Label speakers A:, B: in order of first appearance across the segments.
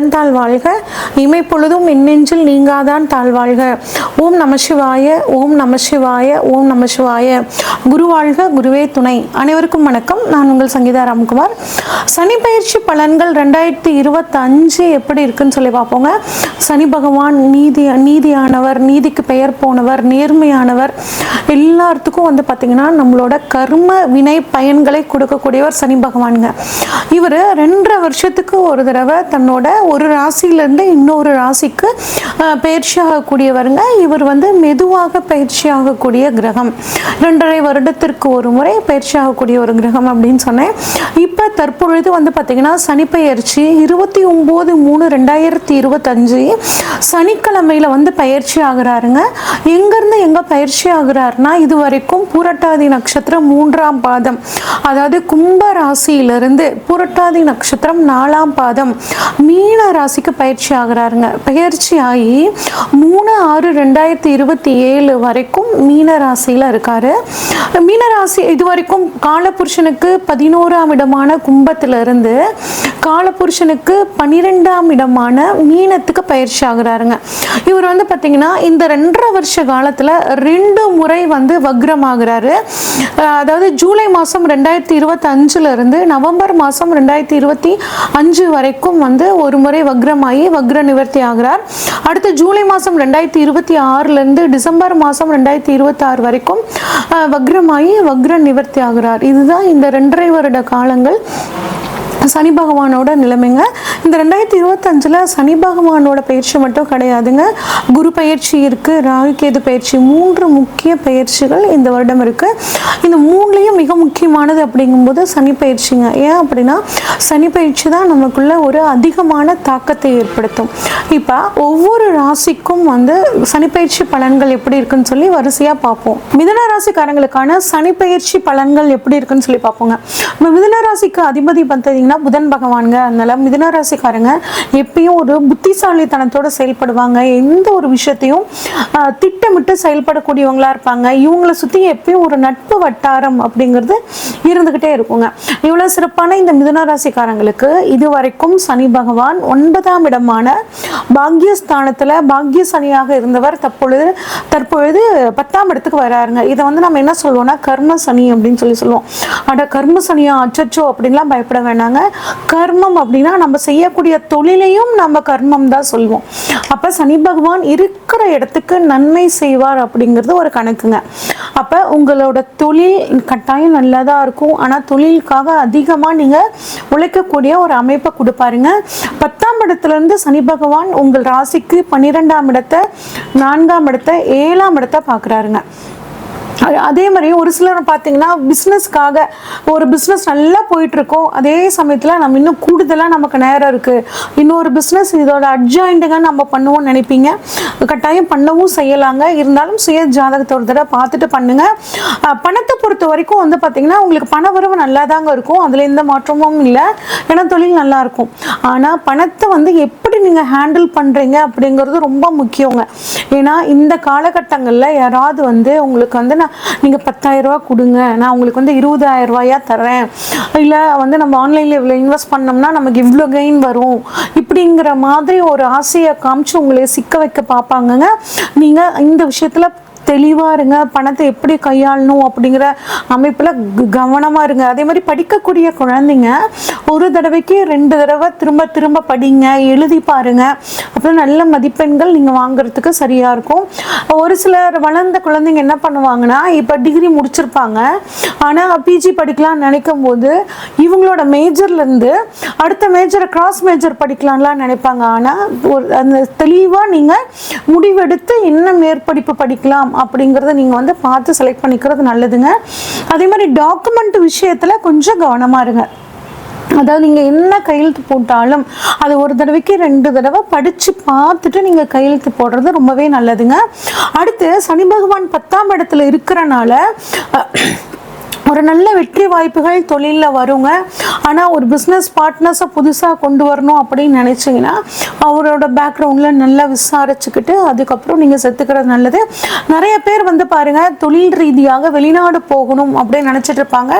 A: நலந்தாள் வாழ்க, இமைப்பொழுதும் எண்ணெஞ்சில் நீங்காதான் தாழ்வாழ்க. ஓம் நம சிவாய, ஓம் நம சிவாய, ஓம் நம சிவாய. குரு வாழ்க, குருவே துணை. அனைவருக்கும் வணக்கம். நான் உங்கள் சங்கீதா ராம்குமார். சனி பயிற்சி பலன்கள் 2025 எப்படி இருக்குன்னு சொல்லி பார்ப்போங்க. சனி பகவான் நீதியானவர், நீதிக்கு பெயர் போனவர், நேர்மையானவர். எல்லாத்துக்கும் பார்த்தீங்கன்னா நம்மளோட கர்ம வினை பயன்களை கொடுக்கக்கூடியவர் சனி பகவானுங்க. இவர் 2.5 வருஷத்துக்கு ஒரு தடவை தன்னோட ஒரு ராசியிலேருந்து இன்னொரு ராசிக்கு பயிற்சி ஆகக்கூடியவருங்க. இவர் மெதுவாக பயிற்சி ஆகக்கூடிய கிரகம். 2.5 வருடத்திற்கு ஒரு முறை பயிற்சி ஆகக்கூடிய ஒரு கிரகம் அப்படின்னு சொன்னேன். இப்போ தற்பொழுது பார்த்தீங்கன்னா சனி பயிற்சி 29/3/2025 சனிக்கிழமையில பயிற்சி ஆகிறாருங்க. எங்கேருந்து எங்கே பயிற்சி ஆகிறாருன்னா, இது வரைக்கும் பூரட்டாதி நட்சத்திரம் 3ஆம் பாதம், அதாவது கும்ப ராசியிலிருந்து பூரட்டாதி நட்சத்திரம் 4ஆம் பாதம் மீன ராசிக்கு பயிற்சி ஆகிறாருங்க. பயிற்சி ஆகி 3/6/2027 வரைக்கும் மீன ராசியில் இருக்காரு. மீனராசி இது வரைக்கும் காலபுருஷனுக்கு 11ஆம் இடமான கும்பத்திலிருந்து காலபுருஷனுக்கு 12ஆம் இடமான மீனத்துக்கு பயிற்சி ஆகிறாருங்க. இவர் பார்த்தீங்கன்னா இந்த 2.5 வருஷ காலத்தில் 2 முறை வக்ரம் ஆகிறாரு. அதாவது ஜூலை மாதம் 2025 இருந்து நவம்பர் மாதம் 2025 வரைக்கும் ஒரு முறை வக்ரமாகி வக்ர நிவர்த்தி ஆகிறார். அடுத்து ஜூலை மாதம் 2026 இருந்து டிசம்பர் மாதம் 2026 வரைக்கும் வக்ரமாகி வக்ர நிவர்த்தி ஆகிறார். இதுதான் இந்த 2.5 வருட காலங்கள் சனி பகவானோட நிலைமைங்க. இந்த 2025 சனி பகவானோட பயிற்சி மட்டும் கிடையாதுங்க. குரு பயிற்சி இருக்கு, ராகு கேது பயிற்சி, 3 முக்கிய பயிற்சிகள் இந்த வருடம் இருக்கு. இந்த 3லையும் மிக முக்கியமானது அப்படிங்கும்போது சனி பயிற்சிங்க. ஏன் அப்படின்னா சனி பயிற்சி தான் நமக்குள்ள ஒரு அதிகமான தாக்கத்தை ஏற்படுத்தும். இப்போ ஒவ்வொரு ராசிக்கும் சனி பயிற்சி பலன்கள் எப்படி இருக்குன்னு சொல்லி வரிசையா பார்ப்போம். மிதுன ராசிக்காரங்களுக்கான சனி பயிற்சி பலன்கள் எப்படி இருக்குன்னு சொல்லி பார்ப்போங்க. மிதுன ராசிக்கு அதிபதி பார்த்தீங்கன்னா புதன் பகவானுங்க. அதனால மிதுன ராசிக்காரங்க எப்பயும் ஒரு புத்திசாலித்தனத்தோட செயல்படுவாங்க. எந்த ஒரு விஷயத்தையும் திட்டமிட்டு செயல்படக்கூடியவங்களா இருப்பாங்க. இவங்களை சுத்தி எப்பயும் ஒரு நட்பு வட்டாரம் அப்படிங்கிறது இருந்துகிட்டே இருக்குங்க. இவ்வளவு சிறப்பான இந்த மிதுன ராசிக்காரங்களுக்கு இதுவரைக்கும் சனி பகவான் 9ஆம் இடமான பாக்யஸ்தானத்துல பாக்ய சனியாக இருந்தவர் தற்பொழுது 10ஆம் இடத்துக்கு வராருங்க. இதை நம்ம என்ன சொல்லுவோம்னா கர்ம சனி அப்படின்னு சொல்லுவோம். அட கர்ம சனியா, அச்சச்சோ அப்படின்லாம் பயப்பட வேண்டாங்க. கர்மம் அப்படின்னா நம்ம செய்யக்கூடிய தொழிலையும் நம்ம கர்மம் தான் சொல்லுவோம். அப்ப சனி பகவான் இருக்கிற இடத்துக்கு நன்மை செய்வார் அப்படிங்கிறது ஒரு கணக்குங்க. அப்ப உங்களோட தொழில் கட்டாயம் நல்லதா இருக்கும். ஆனா தொழிலுக்காக அதிகமா நீங்க உழைக்கக்கூடிய ஒரு அமைப்பை கொடுப்பாருங்க. 10ஆம் இடத்துல இருந்து சனி பகவான் உங்கள் ராசிக்கு 12ஆம் இடத்தை, 4ஆம் இடத்தை, 7ஆம் இடத்தை பாக்குறாருங்க. அதே மாதிரி ஒரு சிலர் பார்த்தீங்கன்னா பிஸ்னஸ்க்காக ஒரு பிஸ்னஸ் நல்லா போயிட்டு இருக்கோம், அதே சமயத்தில் நம்ம இன்னும் கூடுதலாக நமக்கு நேரம் இருக்குது, இன்னொரு பிஸ்னஸ் இதோட அட்ஜாயிண்ட்டுங்க நம்ம பண்ணுவோம்னு நினைப்பீங்க. கட்டாயம் பண்ணவும் செய்யலாங்க. இருந்தாலும் சுய ஜாதகத்தோட தடவை பார்த்துட்டு பண்ணுங்க. பணத்தை பொறுத்த வரைக்கும் பார்த்தீங்கன்னா உங்களுக்கு பண வரவு நல்லா தாங்க இருக்கும், அதில் எந்த மாற்றமும் இல்லை. ஏன்னா தொழில் நல்லா இருக்கும். ஆனால் பணத்தை எப்படி நீங்கள் ஹேண்டில் பண்ணுறீங்க அப்படிங்கிறது ரொம்ப முக்கியங்க. ஏன்னா இந்த காலகட்டங்களில் யாராவது உங்களுக்கு நீங்கள் 10,000 ரூபா கொடுங்க, நான் உங்களுக்கு 20,000 ரூபாயா தரேன், இல்லை நம்ம ஆன்லைனில் இவ்வளோ இன்வெஸ்ட் பண்ணோம்னா நமக்கு இவ்வளோ கெயின் வரும், இப்படிங்கிற மாதிரி ஒரு ஆசையை காமிச்சு உங்களை சிக்க வைக்க பார்ப்பாங்கங்க. நீங்கள் இந்த விஷயத்தில் தெளிவாக இருங்க. பணத்தை எப்படி கையாளணும் அப்படிங்கிற அமைப்பில் கவனமாக இருங்க. அதே மாதிரி படிக்கக்கூடிய குழந்தைங்க ஒரு தடவைக்கு 2 தடவை திரும்ப திரும்ப படிங்க, எழுதி பாருங்க. அப்புறம் நல்ல மதிப்பெண்கள் நீங்கள் வாங்குறதுக்கு சரியாக இருக்கும். ஒரு சிலர் வளர்ந்த குழந்தைங்க என்ன பண்ணுவாங்கன்னா, இப்போ டிகிரி முடிச்சிருப்பாங்க, ஆனால் பிஜி படிக்கலாம்னு நினைக்கும் போது இவங்களோட மேஜர்லேருந்து அடுத்த மேஜரை கிராஸ் மேஜர் படிக்கலாம்லாம் நினைப்பாங்க. ஆனால் அந்த தெளிவாக நீங்கள் முடிவெடுத்து என்ன மேற்படிப்பு படிக்கலாம் அப்படிங்கிறத நீங்கள் பார்த்து செலக்ட் பண்ணிக்கிறது நல்லதுங்க. அதே மாதிரி டாக்குமெண்ட் விஷயத்தில் கொஞ்சம் கவனமாக இருங்க. அதாவது நீங்கள் என்ன கையெழுத்து போட்டாலும் அது ஒரு தடவைக்கு 2 தடவை படித்து பார்த்துட்டு நீங்கள் கையெழுத்து போடுறது ரொம்பவே நல்லதுங்க. அடுத்து சனி பகவான் 10ஆம் இடத்துல இருக்கிறனால ஒரு நல்ல வெற்றி வாய்ப்புகள் தொழிலில் வருங்க. ஆனால் ஒரு பிஸ்னஸ் பார்ட்னர்ஸை புதுசாக கொண்டு வரணும் அப்படின்னு நினச்சிங்கன்னா அவரோட பேக்ரவுண்டில் நல்லா விசாரிச்சுக்கிட்டு அதுக்கப்புறம் நீங்கள் செத்துக்கிறது நல்லது. நிறைய பேர் வந்து பாருங்கள், தொழில் ரீதியாக வெளிநாடு போகணும் அப்படின்னு நினச்சிட்டு இருப்பாங்க.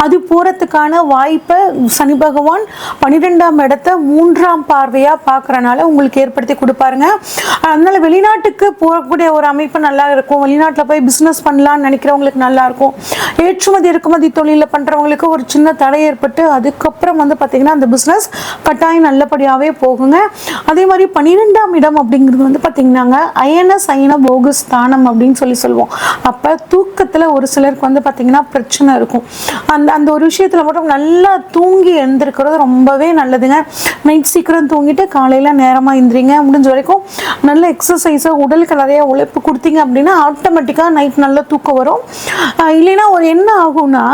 A: அது போகிறதுக்கான வாய்ப்பை சனி பகவான் 12ஆம் இடத்தை 3ஆம் பார்வையாக பார்க்குறனால உங்களுக்கு ஏற்படுத்தி கொடுப்பாருங்க. அதனால் வெளிநாட்டுக்கு போகக்கூடிய ஒரு அமைப்பு நல்லா இருக்கும். வெளிநாட்டில் போய் பிஸ்னஸ் பண்ணலான்னு நினைக்கிறவங்களுக்கு நல்லாயிருக்கும். ஏற்றுமதி இறக்குமதி தொழிலில் பண்ணுறவங்களுக்கு ஒரு சின்ன தடை ஏற்பட்டு அதுக்கப்புறம் வந்து பார்த்திங்கன்னா அந்த பிஸ்னஸ் கட்டாயம் நல்லபடியாகவே போகுங்க. அதே மாதிரி 12ஆம் இடம் அப்படிங்கிறது வந்து பார்த்திங்கன்னாங்க அயன போக ஸ்தானம் அப்படின்னு சொல்லுவோம். அப்போ தூக்கத்தில் ஒரு சிலருக்கு வந்து பார்த்திங்கன்னா பிரச்சனை இருக்கும். அந்த ஒரு விஷயத்தில் மட்டும் நல்லா தூங்கி எழுந்திருக்கிறது ரொம்பவே நல்லதுங்க. நைட் சீக்கிரம் தூங்கிட்டு காலையில் நேரமாக எழுந்திரிங்க. முடிஞ்ச வரைக்கும் நல்ல எக்ஸசைஸை உடலுக்கு நிறைய உழைப்பு கொடுத்தீங்க அப்படின்னா ஆட்டோமேட்டிக்காக நைட் நல்ல தூக்கம் வரும். இல்லைன்னா ஒரு என்ன ஆகும்னா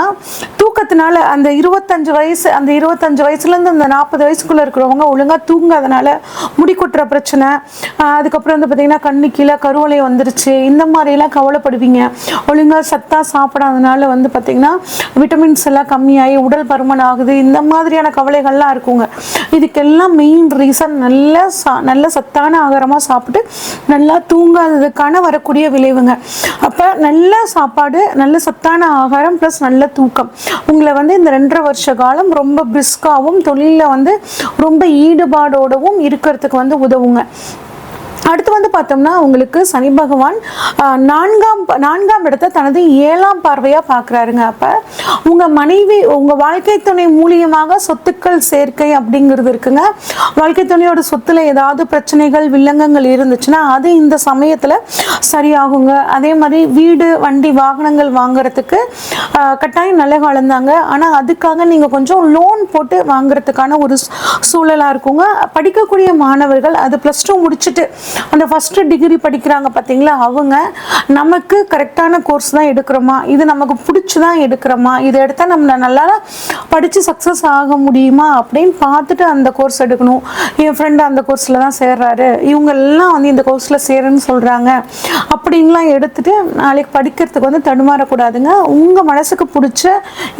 A: தூக்கத்தினால அந்த 25 வயசுலேருந்து அந்த 40 வயசுக்குள்ளே இருக்கிறவங்க ஒழுங்காக தூங்காதனால முடி கொட்டுற பிரச்சனை, அதுக்கப்புறம் வந்து பார்த்திங்கன்னா கண்ணு கீழே கருவளை வந்துருச்சு, இந்த மாதிரிலாம் கவலைப்படுவீங்க. ஒழுங்காக சத்தாக சாப்பிடாதனால வந்து பார்த்திங்கன்னா விட்டமின்ஸ் எல்லாம் கம்மியாகி உடல் பருமன் ஆகுது, இந்த மாதிரியான கவலைகள்லாம் இருக்குங்க. இதுக்கெல்லாம் மெயின் ரீசன் நல்ல சத்தான ஆகாரமாக சாப்பிட்டு நல்லா தூங்காததுக்கான வரக்கூடிய விளைவுங்க. அப்போ நல்ல சாப்பாடு, நல்ல சத்தான ஆகாரம் ப்ளஸ் நல்ல தூக்கம் உங்களை வந்து இந்த 2.5 வருஷ காலம் ரொம்ப பிரிஸ்காவும் தொழிலில் வந்து ரொம்ப ஈடுபாடோடவும் இருக்கிறதுக்கு வந்து உதவுங்க. அடுத்து வந்து பார்த்தோம்னா உங்களுக்கு சனி பகவான் 4ஆம் இடத்தை தனது 7ஆம் பார்வையாக பார்க்குறாருங்க. அப்போ உங்கள் மனைவி உங்கள் வாழ்க்கை துணை மூலியமாக சொத்துக்கள் சேர்க்கை அப்படிங்கிறது இருக்குங்க. வாழ்க்கை துணையோட சொத்துல ஏதாவது பிரச்சனைகள் வில்லங்கங்கள் இருந்துச்சுன்னா அது இந்த சமயத்தில் சரியாகுங்க. அதே மாதிரி வீடு வண்டி வாகனங்கள் வாங்குறதுக்கு கட்டாயம் நல்ல காலம்தாங்க. ஆனால் அதுக்காக நீங்கள் கொஞ்சம் லோன் போட்டு வாங்குறதுக்கான ஒரு சூழலாக இருக்குங்க. படிக்கக்கூடிய மாணவர்கள் அது +2 முடிச்சுட்டு அந்த ஃபர்ஸ்ட் டிகிரி படிக்கிறாங்க பார்த்தீங்களா, அவங்க நமக்கு கரெக்டான கோர்ஸ் தான் எடுக்கிறோமா, இது நமக்கு பிடிச்சி தான் எடுக்கிறோமா, இதை எடுத்தால் நம்ம நல்லா படித்து சக்ஸஸ் ஆக முடியுமா அப்படின்னு பார்த்துட்டு அந்த கோர்ஸ் எடுக்கணும். என் ஃப்ரெண்டு அந்த கோர்ஸில் தான் சேர்றாரு, இவங்க எல்லாம் வந்து இந்த கோர்ஸில் சேருன்னு சொல்கிறாங்க அப்படின்லாம் எடுத்துட்டு நாளைக்கு படிக்கிறதுக்கு வந்து தடுமாறக்கூடாதுங்க. உங்கள் மனசுக்கு பிடிச்ச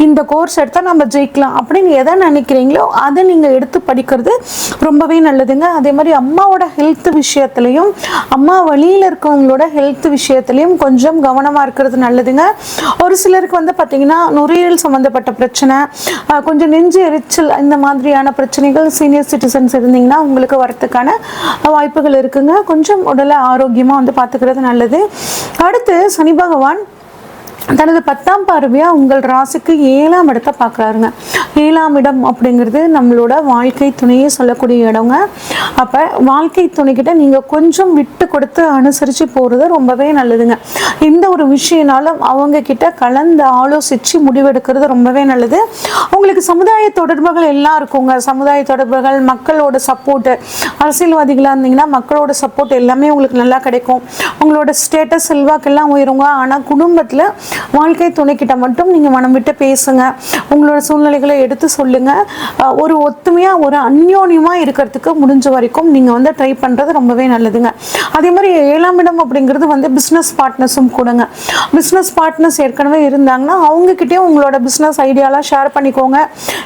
A: இந்த கோர்ஸ் எடுத்தால் நம்ம ஜெயிக்கலாம் அப்படின்னு எதை நினைக்கிறீங்களோ அதை நீங்கள் எடுத்து படிக்கிறது ரொம்பவே நல்லதுங்க. அதே மாதிரி அம்மாவோட ஹெல்த் விஷயத்துலையும் அம்மா வழியில் இருக்கவங்களோட ஹெல்த் விஷயத்துலையும் கொஞ்சம் கவனமாக இருக்கிறது நல்லதுங்க. ஒரு சிலருக்கு வந்து பார்த்தீங்கன்னா நுரையீரல் சம்மந்தப்பட்ட பிரச்சனை, கொஞ்சம் நெஞ்சு எரிச்சல், இந்த மாதிரியான பிரச்சனைகள் சீனியர் சிட்டிசன்ஸ் இருந்தீங்கன்னா உங்களுக்கு வரத்துக்கான வாய்ப்புகள் இருக்குங்க. கொஞ்சம் உடலை ஆரோக்கியமாக வந்து பார்த்துக்கிறது நல்லது. அடுத்து சனி பகவான் தனது 10ஆம் பார்வையாக உங்கள் ராசிக்கு 7ஆம் இடத்தை பார்க்குறாருங்க. 7ஆம் இடம் அப்படிங்கிறது நம்மளோட வாழ்க்கை துணையை சொல்லக்கூடிய இடங்க. அப்போ வாழ்க்கை துணைக்கிட்ட நீங்கள் கொஞ்சம் விட்டு கொடுத்து அனுசரித்து போகிறது ரொம்பவே நல்லதுங்க. இந்த ஒரு விஷயனாலும் அவங்க கிட்ட கலந்து ஆலோசித்து முடிவெடுக்கிறது ரொம்பவே நல்லது. உங்களுக்கு சமுதாய தொடர்புகள் எல்லாம் இருக்குங்க. சமுதாய தொடர்புகள், மக்களோட சப்போர்ட்டு, அரசியல்வாதிகளாக இருந்தீங்கன்னா மக்களோட சப்போர்ட் எல்லாமே உங்களுக்கு நல்லா கிடைக்கும். உங்களோட ஸ்டேட்டஸ் செல்வாக்கெல்லாம் உயருங்க. ஆனால் குடும்பத்தில் வாழ்க்கை துணைக்கிட்ட மட்டும் நீங்கள் மனம் விட்டு பேசுங்க. உங்களோட சூழ்நிலைகளை எடுத்து சொல்லுங்கள். ஒரு ஒத்துமையாக ஒரு அந்யோன்யமாக இருக்கிறதுக்கு முடிஞ்ச வரைக்கும் நீங்கள் வந்து ட்ரை பண்ணுறது ரொம்பவே நல்லதுங்க. அதே மாதிரி 7ஆம் இடம் அப்படிங்கிறது வந்து பிஸ்னஸ் பார்ட்னர்ஸும் கூடங்க. பிஸ்னஸ் பார்ட்னர்ஸ் ஏற்கனவே இருந்தாங்கன்னா அவங்கக்கிட்டேயும் உங்களோட பிஸ்னஸ் ஐடியாலாம் ஷேர் பண்ணிக்கோங்க.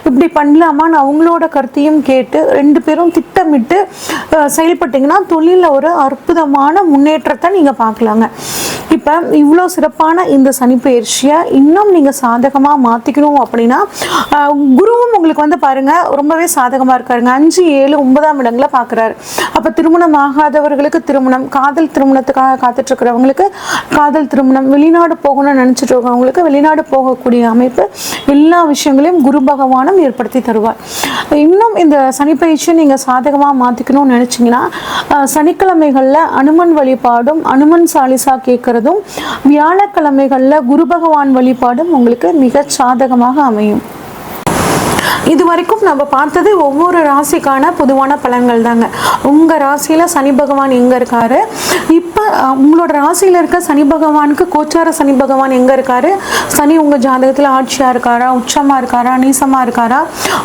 A: இப்படி பண்ணலாமான்னு அவங்களோட கருத்தையும் கேட்டு 2 பேரும் திட்டமிட்டு செயல்பட்டிங்கன்னா தொழிலில் ஒரு அற்புதமான முன்னேற்றத்தை நீங்கள் பார்க்கலாங்க. இப்போ இவ்வளோ சிறப்பான இந்த சனி பயிற்சியை இன்னும் நீங்கள் சாதகமாக மாற்றிக்கணும் அப்படின்னா குருவும் உங்களுக்கு வந்து பாருங்கள் ரொம்பவே சாதகமாக இருக்காருங்க. 5, 7, 9ஆம் இடங்களை பார்க்குறாரு. அப்போ திருமணம் ஆகாதவர்களுக்கு திருமணம், காதல் திருமணத்துக்காக காத்துட்ருக்கிறவங்களுக்கு காதல் திருமணம், வெளிநாடு போகணும்னு நினச்சிட்டு இருக்கவங்களுக்கு வெளிநாடு போகக்கூடிய அமைப்பு, எல்லா விஷயங்களையும் குரு பகவானும் ஏற்படுத்தி தருவார். இன்னும் இந்த சனி பயிற்சியை நீங்கள் சாதகமாக மாற்றிக்கணும்னு நினச்சிங்கன்னா சனிக்கிழமைகளில் அனுமன் வழிபாடும் அனுமன் சாலிசா கேட்குறதும், வியாழக்கிழமைகளில் குரு பகவான் வழிபாடும் உங்களுக்கு மிக சாதகமாக அமையும். இது வரைக்கும் நம்ம பார்த்தது ஒவ்வொரு ராசிக்கான பொதுவான பலன்கள் தாங்க. உங்கள் ராசியில் சனி பகவான் எங்கே இருக்காரு, இப்போ உங்களோட ராசியில் இருக்க சனி பகவானுக்கு கோச்சார சனி பகவான் எங்கே இருக்காரு, சனி உங்கள் ஜாதகத்தில் ஆட்சியாக இருக்காரா, உச்சமாக இருக்காரா, நீசமாக இருக்காரா,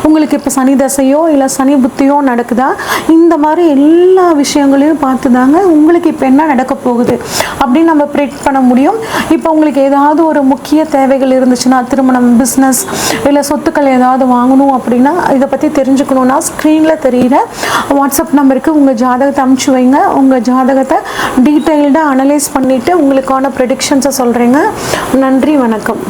A: உங்களுக்கு இப்போ சனி தசையோ இல்லை சனி புத்தியோ நடக்குதா, இந்த மாதிரி எல்லா விஷயங்களையும் பார்த்து தாங்க உங்களுக்கு இப்போ என்ன நடக்க போகுது அப்படின்னு நம்ம ப்ரெடிக்ட் பண்ண முடியும். இப்போ உங்களுக்கு ஏதாவது ஒரு முக்கிய தேவைகள் இருந்துச்சுன்னா, திருமணம், பிஸ்னஸ் இல்லை சொத்துக்கள் ஏதாவது வாங்கணும் அப்படின்னா, இதை பற்றி தெரிஞ்சுக்கணுன்னா ஸ்க்ரீனில் தெரிகிற வாட்ஸ்அப் நம்பருக்கு உங்கள் ஜாதகத்தை அனுப்பிச்சி வைங்க. உங்கள் ஜாதகத்தை டீட்டெயில்டாக அனலைஸ் பண்ணிவிட்டு உங்களுக்கான ப்ரெடிக்ஷன்ஸை சொல்கிறேங்க. நன்றி, வணக்கம்.